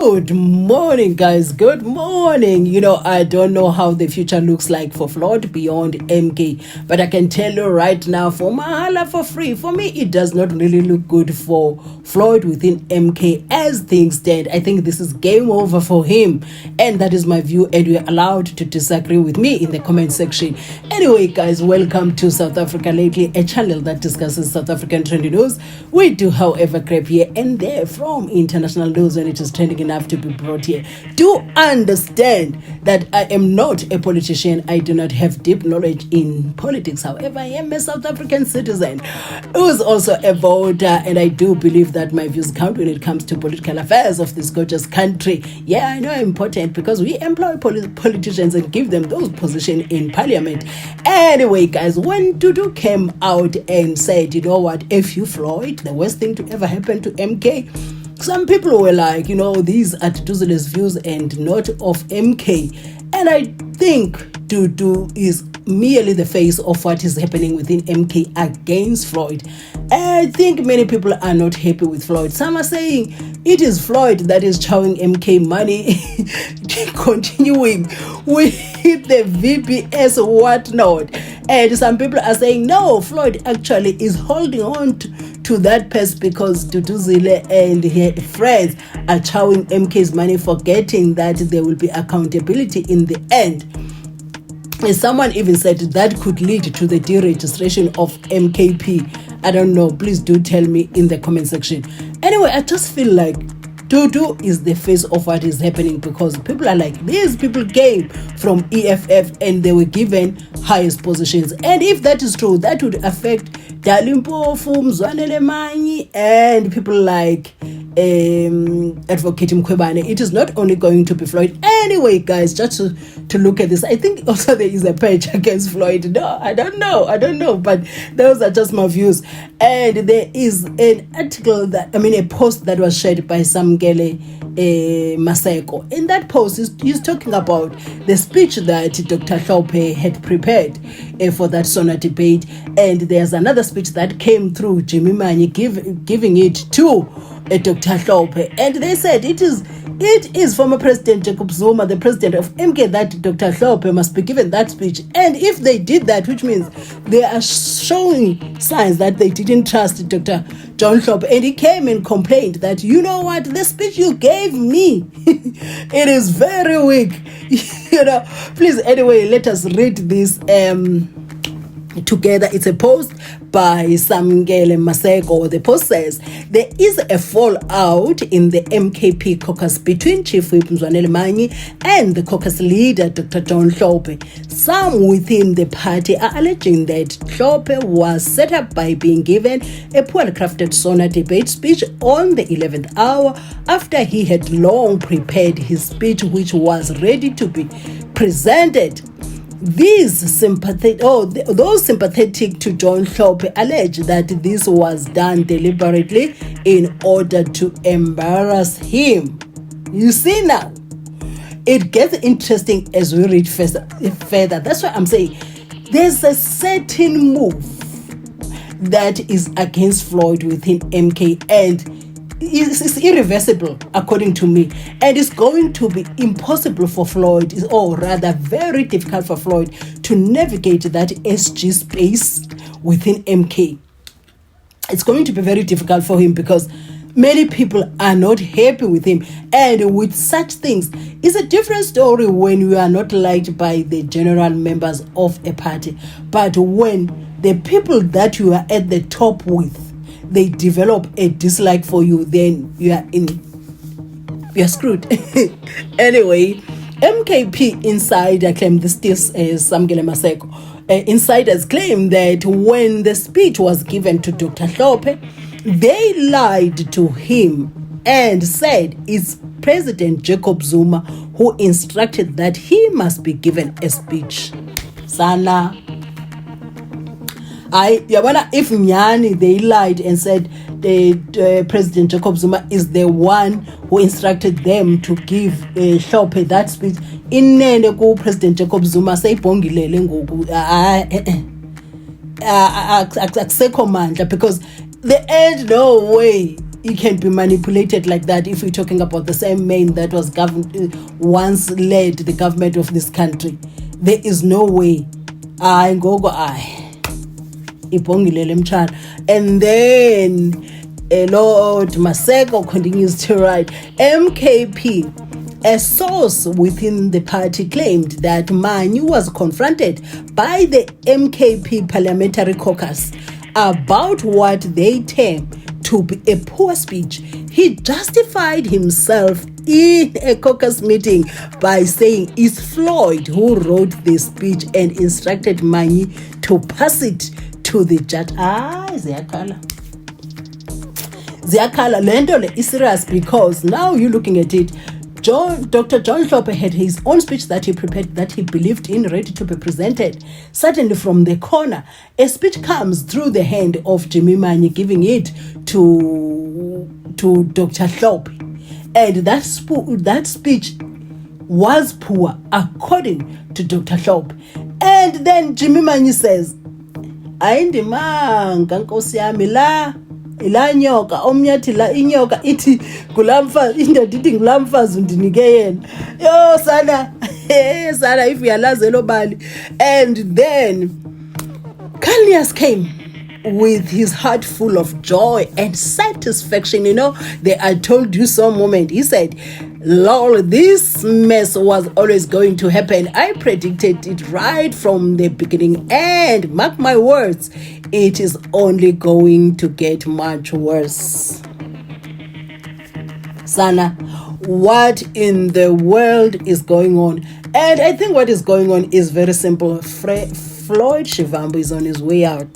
Good morning, guys. Good morning. I don't know how the future looks like for Floyd beyond MK, but I can tell you right now, for Mahala for free, for me, it does not really look good for Floyd within MK as things stand. I think this is game over for him, and that is my view, and you're allowed to disagree with me in the comment section. Anyway, guys, welcome to South Africa Lately, a channel that discusses South African trending news. We do, however, grab here and there from international news when it is trending enough to be brought here. Do understand that I am not a politician. I do not have deep knowledge in politics. However, I am a South African citizen who is also a voter, and I do believe that my views count when it comes to political affairs of this gorgeous country. Yeah, I know I'm important because we employ politicians and give them those positions in parliament. Anyway, guys, when Dudu came out and said, you know what, if you Floyd, the worst thing to ever happen to MK, some people were like, these are Duduzile's views and not of MK. And I think Dudu is merely the face of what is happening within MK against Floyd. I think many people are not happy with Floyd. Some are saying it is Floyd that is chowing MK money, continuing with the VBS whatnot. And some people are saying, no, Floyd actually is holding on to that purse because Duduzile and her friends are chowing MK's money, forgetting that there will be accountability in the end. And someone even said that could lead to the deregistration of MKP. I don't know. Please do tell me in the comment section. Anyway, I just feel like Dudu is the face of what is happening, because people are like, these people came from EFF and they were given highest positions. And if that is true, that would affect Dalimpofu, MZWANELE, MANYI, and people like Advocate Mkhwebane. It is not only going to be Floyd. Anyway, guys, just to look at this, I think also there is a page against Floyd. No, I don't know, but those are just my views. And there is an article a post that was shared by Samgele Maseko. In that post, he's talking about the speech that Dr. HLOPHE had prepared for that SONA debate, and there's another speech that came through Jimmy MANYI giving it to Dr. HLOPHE, and they said it is former President Jacob Zuma, the president of MK, that Dr. HLOPHE must be given that speech. And if they did that, which means they are showing signs that they didn't trust Dr. John HLOPHE, and he came and complained that, you know what, the speech you gave me, it is very weak. Please, anyway, let us read this together. It's a post by Samgele Maseko. The post says, there is a fallout in the MKP caucus between Chief Whip MZWANELE MANYI and the caucus leader Dr. John HLOPHE. Some within the party are alleging that HLOPHE was set up by being given a well-crafted SONA debate speech on the 11th hour after he had long prepared his speech, which was ready to be presented. Those sympathetic to John HLOPHE allege that this was done deliberately in order to embarrass him. You see now, it gets interesting as we read further. That's why I'm saying there's a certain move that is against Floyd within MK, and it's irreversible according to me, and it's going to be impossible for Floyd, or rather very difficult for Floyd, to navigate that SG space within MK. It's going to be very difficult for him because many people are not happy with him, and with such things, it's a different story when you are not liked by the general members of a party. But when the people that you are at the top with, they develop a dislike for you, then you are screwed. Anyway, MKP insider claimed this Samgele Maseko. Insiders claim that when the speech was given to Dr. HLOPHE, they lied to him and said it's President Jacob Zuma who instructed that he must be given a speech. Sana. If Nyani, they lied and said President Jacob Zuma is the one who instructed them to give HLOPHE that speech. Inene ku President Jacob Zuma sayibhongilele ngoku akusekho mandla, because there ain't no way it can be manipulated like that if we're talking about the same man that was once led the government of this country. There is no way. And then Lord Maseko continues to write, MKP, a source within the party claimed that MANYI was confronted by the MKP parliamentary caucus about what they term to be a poor speech. He justified himself in a caucus meeting by saying it's Floyd who wrote the speech and instructed MANYI to pass it to the judge. Ziyakhala lento le is serious, because now you're looking at it. Dr. John HLOPHE had his own speech that he prepared, that he believed in, ready to be presented. Certainly from the corner, a speech comes through the hand of Jimmy MANYI, giving it to Dr. HLOPHE. And that speech was poor, according to Dr. HLOPHE. And then Jimmy MANYI says, ayindimanga nkosi yami la ila nyoka omnyathi la inyoka ithi kulamfa indoda ithi ngulamfazi undinike yena yo sana sana if uyalazi lo bali. And then Kalias came with his heart full of joy and satisfaction. You know, the I told you so moment. He said, lol, this mess was always going to happen. I predicted it right from the beginning, and mark my words, it is only going to get much worse. Sana, what in the world is going on? And I think what is going on is very simple. FLOYD SHIVAMBU is on his way out.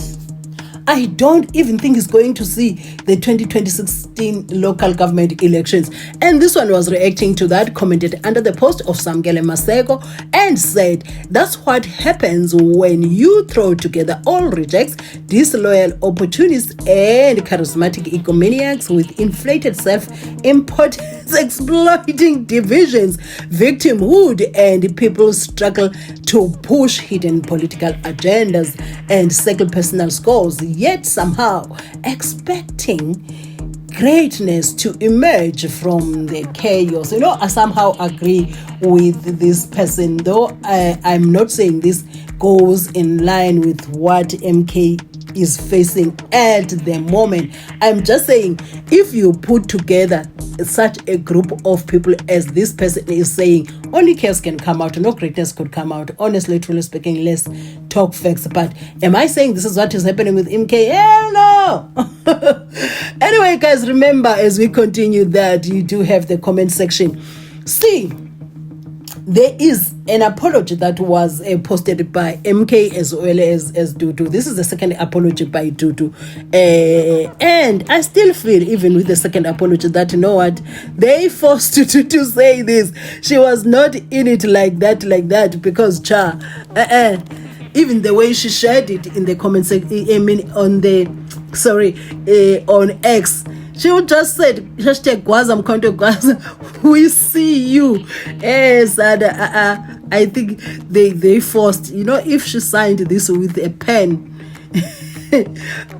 I don't even think he's going to see the 2016 local government elections. And this one was reacting to that, commented under the post of Samgele Maseko, and said, that's what happens when you throw together all rejects, disloyal opportunists, and charismatic egomaniacs with inflated self-importance, exploiting divisions, victimhood, and people struggle to push hidden political agendas and settle personal scores, yet somehow expecting greatness to emerge from the chaos. You know, I somehow agree with this person, though I'm not saying this goes in line with what MK is facing at the moment. I'm just saying, if you put together such a group of people as this person is saying, only chaos can come out, no greatness could come out. Honestly, truly speaking, let's talk facts. But am I saying this is what is happening with MK? Hell no! Anyway, guys, remember, as we continue, that you do have the comment section. See, there is an apology that was posted by MK as well as DUDU. This is the second apology by DUDU. And I still feel, even with the second apology, that, you know what, they forced to say this. She was not in it like that, because even the way she shared it in the comment section, I mean, on X, she would just said, hashtag Gwaza Mkonto Gwaza, we see you. Yes, and I think they forced, you know, if she signed this with a pen,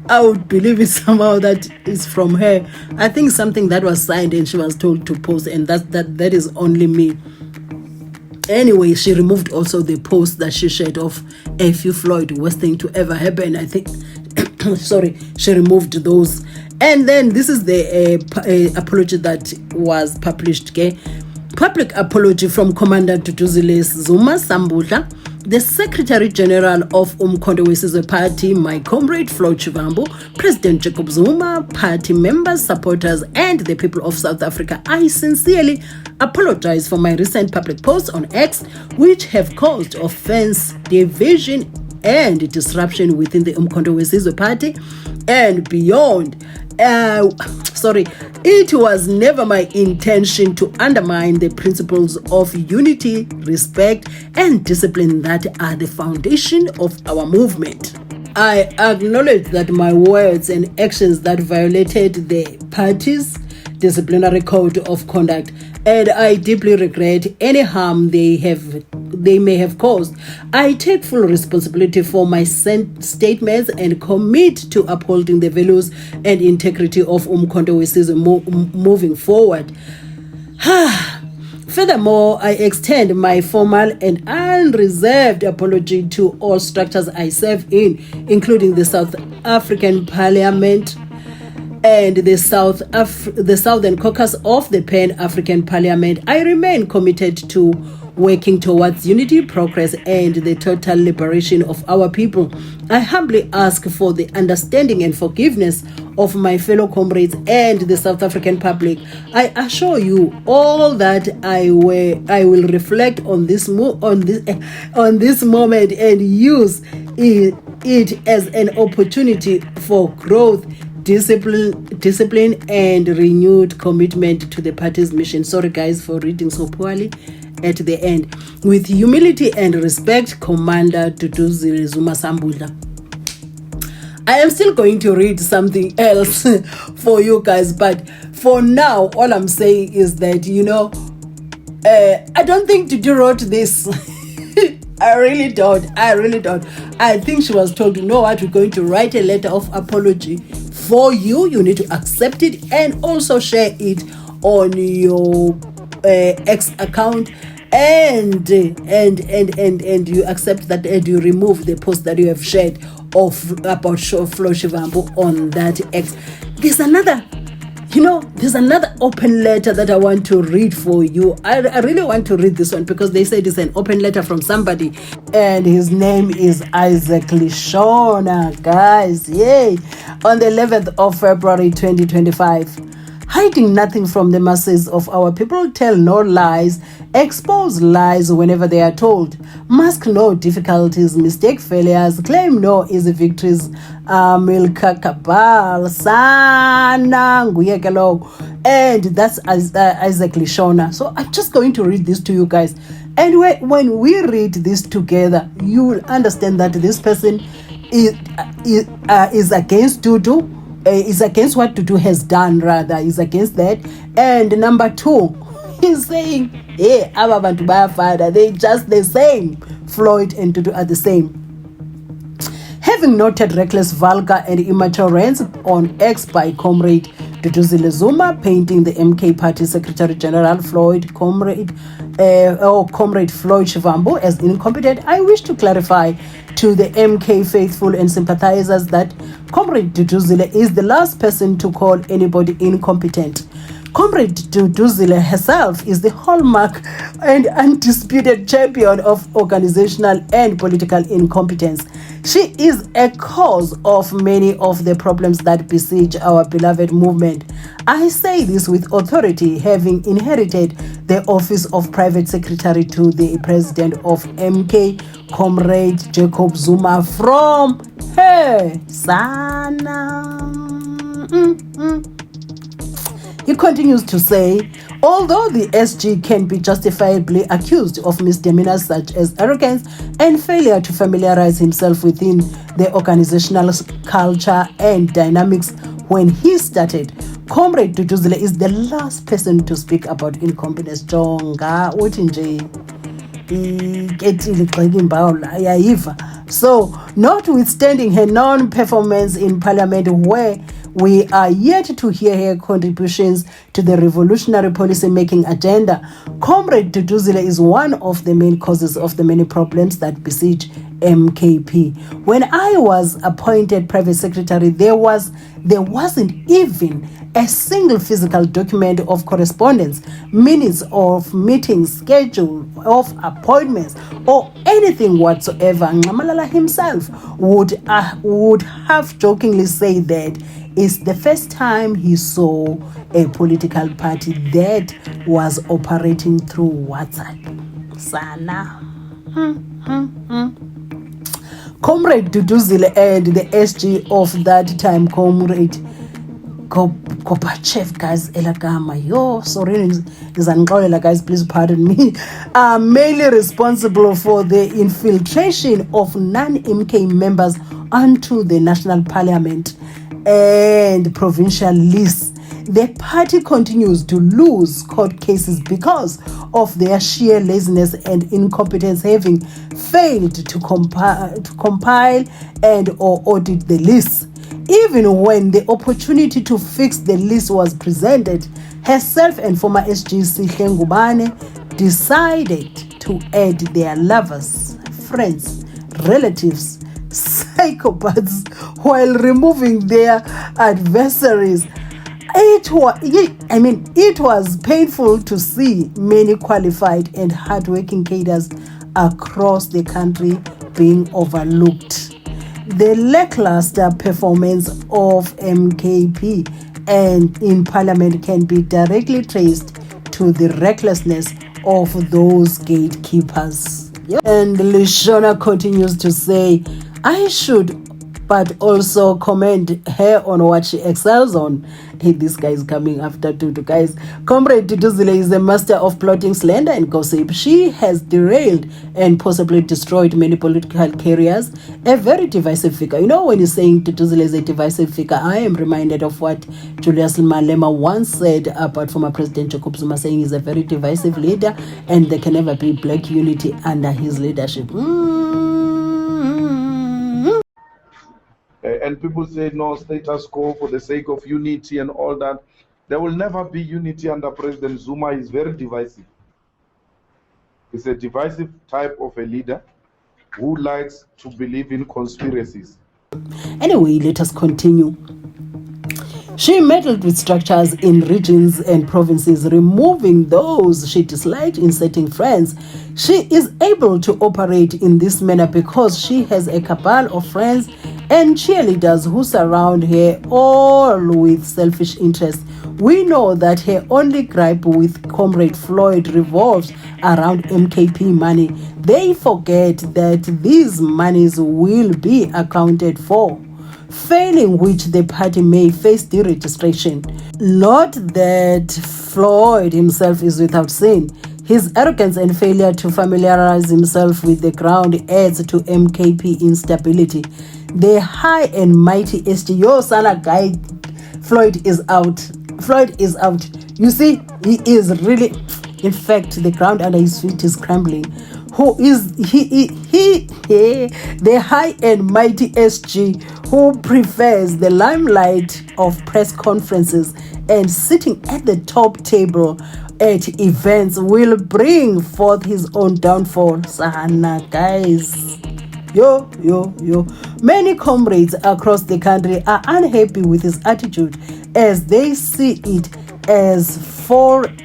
I would believe it somehow that is from her. I think something that was signed and she was told to post, and that is only me. Anyway, she removed also the post that she shared of a few Floyd, worst thing to ever happen, I think. Sorry, she removed those. And then this is the apology that was published. Okay? Public apology from Commander Duduzile Zuma Sambudla, the Secretary General of Umkhonto we Party, my comrade FLOYD SHIVAMBU, President Jacob Zuma, party members, supporters, and the people of South Africa. I sincerely apologize for my recent public posts on X, which have caused offense, division, and disruption within the Umkhonto we Party and beyond. It was never my intention to undermine the principles of unity, respect, and discipline that are the foundation of our movement. I acknowledge that my words and actions that violated the disciplinary code of conduct, and I deeply regret any harm they may have caused. I take full responsibility for my statements and commit to upholding the values and integrity of Umkhonto weSizwe moving forward. Furthermore, I extend my formal and unreserved apology to all structures I serve in, including the South African Parliament and the Southern Caucus of the Pan-African Parliament. I remain committed to working towards unity, progress, and the total liberation of our people. I humbly ask for the understanding and forgiveness of my fellow comrades and the South African public. I assure you all that I will reflect on this moment and use it as an opportunity for growth, discipline and renewed commitment to the party's mission. Sorry guys for reading so poorly at the end. With humility and respect, Commander Duduzile Zuma Sambudla. I am still going to read something else for you guys, but for now all I'm saying is that, you know, I don't think Dudu wrote this. I really don't. I think she was told, you know what, we're going to write a letter of apology for you. You need to accept it and also share it on your X account, and you accept that, and you remove the post that you have shared about FLOYD SHIVAMBU on that X. There's another open letter that I want to read for you. I really want to read this one because they said it's an open letter from somebody, and his name is Isaac LESHONA, guys. Yay! On the 11th of February 2025. Hiding nothing from the masses of our people, tell no lies, expose lies whenever they are told, mask no difficulties, mistake failures, claim no easy victories, milka kabal, sana nguyekelo. And that's Isaac LESHONA. So I'm just going to read this to you guys. And when we read this together, you will understand that this person is against Dudu. Is against what Dudu has done, rather is against that. And number two, he's saying, hey, aba bantu bayafana, they just the same. FLOYD and Dudu are the same. Having noted reckless, vulgar and immature rants on X by Comrade Duduzile Zuma, painting the MK Party Secretary General Comrade FLOYD SHIVAMBU as incompetent, I wish to clarify to the MK faithful and sympathizers that Comrade Duduzile is the last person to call anybody incompetent. Comrade Duduzile herself is the hallmark and undisputed champion of organizational and political incompetence. She is a cause of many of the problems that besiege our beloved movement. I say this with authority, having inherited the office of private secretary to the president of MK, Comrade Jacob Zuma, from her SONA. He continues to say, although the SG can be justifiably accused of misdemeanors such as arrogance and failure to familiarize himself within the organizational culture and dynamics when he started, Comrade Duduzile is the last person to speak about incompetence. Jonga uthi so, notwithstanding her non-performance in Parliament, where we are yet to hear her contributions to the revolutionary policy-making agenda, Comrade Duduzile is one of the main causes of the many problems that besiege MKP. When I was appointed private secretary, there wasn't even a single physical document of correspondence, minutes of meetings, schedule of appointments, or anything whatsoever. Ngqamalala himself would have jokingly said that it's the first time he saw a political party that was operating through WhatsApp. Sana. Comrade Duduzile and the SG of that time, Comrade Kopachev, guys, elagama, sorry, guys, please pardon me, are mainly responsible for the infiltration of non-MK members onto the national parliament and provincial lists. the party continues to lose court cases because of their sheer laziness and incompetence, having failed to compile and or audit the list. Even when the opportunity to fix the list was presented, herself and former SG Sihle Ngubane decided to add their lovers, friends, relatives, psychopaths while removing their adversaries. It was painful to see many qualified and hardworking cadres across the country being overlooked. The lackluster performance of MKP and in Parliament can be directly traced to the recklessness of those gatekeepers. And LESHONA continues to say, I should but also commend her on what she excels on. Hey, this guy is coming after Dudu, guys. Comrade Duduzile is a master of plotting, slander, and gossip. She has derailed and possibly destroyed many political careers. A very divisive figure. You know, when you're saying Duduzile is a divisive figure, I am reminded of what Julius Malema once said about former President Jacob Zuma, saying he's a very divisive leader and there can never be black unity under his leadership. And people say, no, status quo for the sake of unity and all that. There will never be unity under President Zuma. He's very divisive. He's a divisive type of a leader who likes to believe in conspiracies. Anyway, let us continue. She meddled with structures in regions and provinces, removing those she disliked, inserting friends. She is able to operate in this manner because she has a cabal of friends and cheerleaders who surround her, all with selfish interests. We know that her only gripe with Comrade Floyd revolves around MKP money. They forget that these monies will be accounted for, failing which the party may face deregistration. Not that Floyd himself is without sin. His arrogance and failure to familiarize himself with the ground adds to MKP instability. The high and mighty STO Sana guy, Floyd is out. Floyd is out. You see, he is really, in fact, the ground under his feet is crumbling. Who is the high and mighty SG who prefers the limelight of press conferences and sitting at the top table at events will bring forth his own downfall. Sana, guys. Yo. Many comrades across the country are unhappy with his attitude as they see it as foreign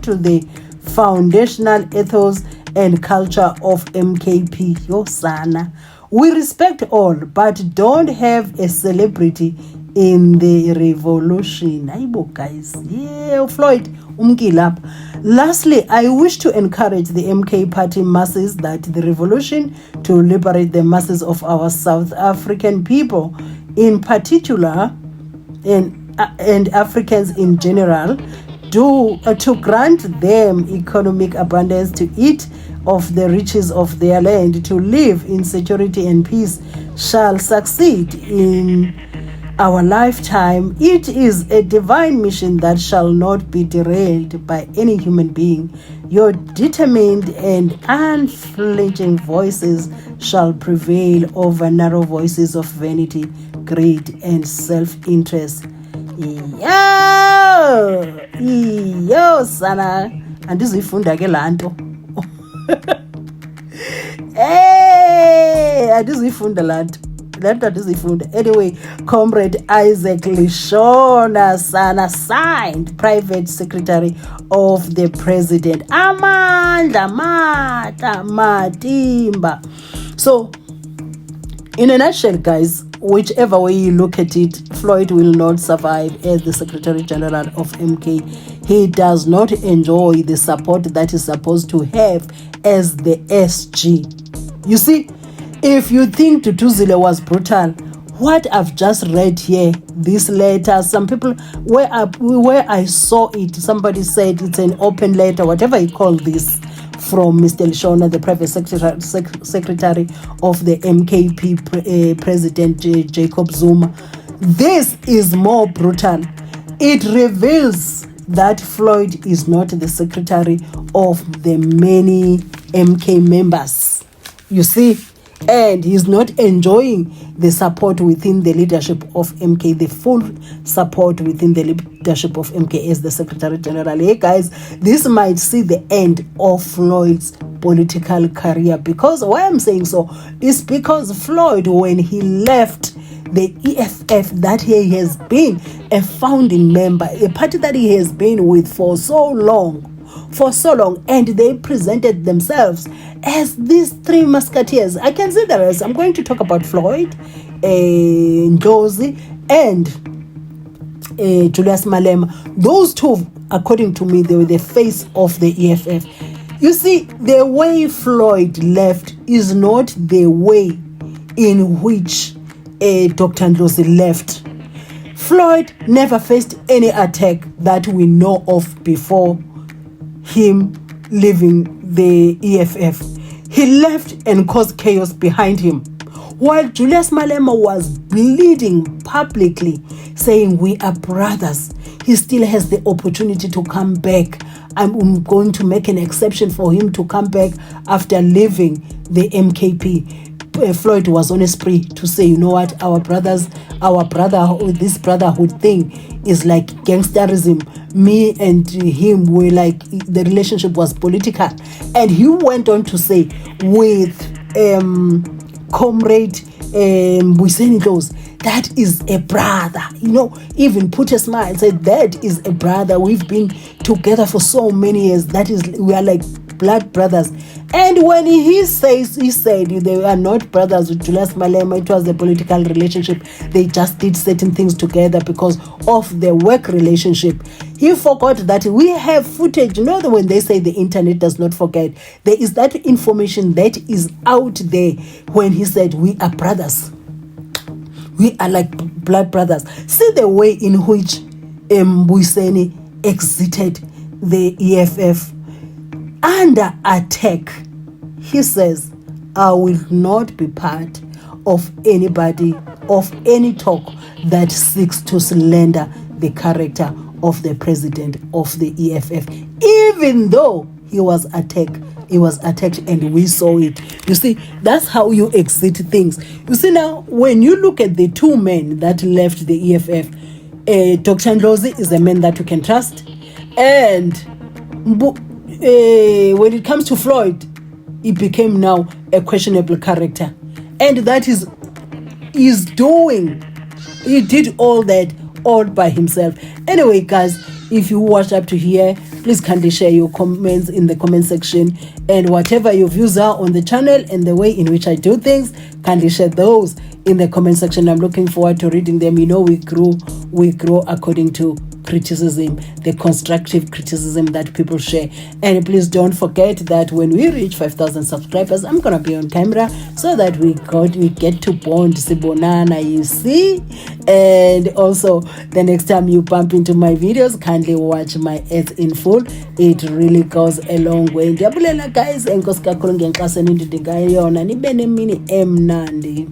to the foundational ethos and culture of MKP. Yo, Sana. We respect all, but don't have a celebrity in the revolution. Aibo, guys. Yeah, Floyd. Lastly, I wish to encourage the MK party masses that the revolution to liberate the masses of our South African people, in particular, and Africans in general, to grant them economic abundance, to eat of the riches of their land, to live in security and peace, shall succeed in our lifetime. It is a divine mission that shall not be derailed by any human being. Your determined and unflinching voices shall prevail over narrow voices of vanity, greed, and self-interest. Yo, Sana. Andizifunda ke lanto. Hey, andizifunda lanto. Anyway, Comrade Isaac LESHONA Sana signed private secretary of the president. Amanda Mata Matimba. So, in a nutshell, guys, whichever way you look at it, Floyd will not survive as the Secretary General of MK. He does not enjoy the support that he's supposed to have as the SG. You see, if you think Duduzile was brutal, what I've just read here, this letter, some people, where I saw it, somebody said it's an open letter, whatever you call this, from Mr. LESHONA, the private secretary of the MKP president, Jacob Zuma. This is more brutal. It reveals that Floyd is not the secretary of the many MK members. You see, and he's not enjoying the support within the leadership of MK, the full support within the leadership of MK as the Secretary General. Hey guys, this might see the end of Floyd's political career. Because why I'm saying so is because Floyd, when he left the EFF that he has been a founding member, a party that he has been with for so long, and they presented themselves as these three musketeers. I can say the rest. I'm going to talk about Floyd, Ndlozi, and Julius Malema. Those two, according to me, they were the face of the EFF. You see, the way Floyd left is not the way in which Dr. Ndlozi left. Floyd never faced any attack that we know of before him leaving the EFF. He left and caused chaos behind him, while Julius Malema was bleeding publicly, saying we are brothers. He still has the opportunity to come back. I'm going to make an exception for him to come back after leaving the MKP. Floyd was on a spree to say, you know what, this brotherhood thing is like gangsterism. Me and him were like, the relationship was political. And he went on to say, with comrade Mbuyiseni, that is a brother, you know, even put a smile and said, that is a brother. We've been together for so many years. We are like blood brothers. And when he said they are not brothers with Julius Malema, it was a political relationship. They just did certain things together because of their work relationship. He forgot that we have footage. You know, when they say the internet does not forget, there is that information that is out there when he said we are brothers. We are like blood brothers. See the way in which Mbuyiseni exited the EFF under attack. He says, I will not be part of anybody, of any talk that seeks to slander the character of the president of the EFF, even though he was attacked. He was attacked and we saw it. You see, that's how you exit things. You see, now, when you look at the two men that left the EFF, Dr. Ndlozi is a man that you can trust. And when it comes to Floyd, he became now a questionable character. And that is doing. He did all that all by himself. Anyway, guys, if you watched up to here, please kindly share your comments in the comment section, and whatever your views are on the channel and the way in which I do things, kindly share those in the comment section. I'm looking forward to reading them. You know, we grow according to criticism, the constructive criticism that people share. And please don't forget that when we reach 5,000 subscribers, I'm gonna be on camera so that we get to bond Sibonana, you see. And also, the next time you bump into my videos, kindly watch my ads in full. It really goes a long way. Ndiyabulela guys, enkosi kakhulu ngenkxaso enindidinga yona, nibe nemini emnandi.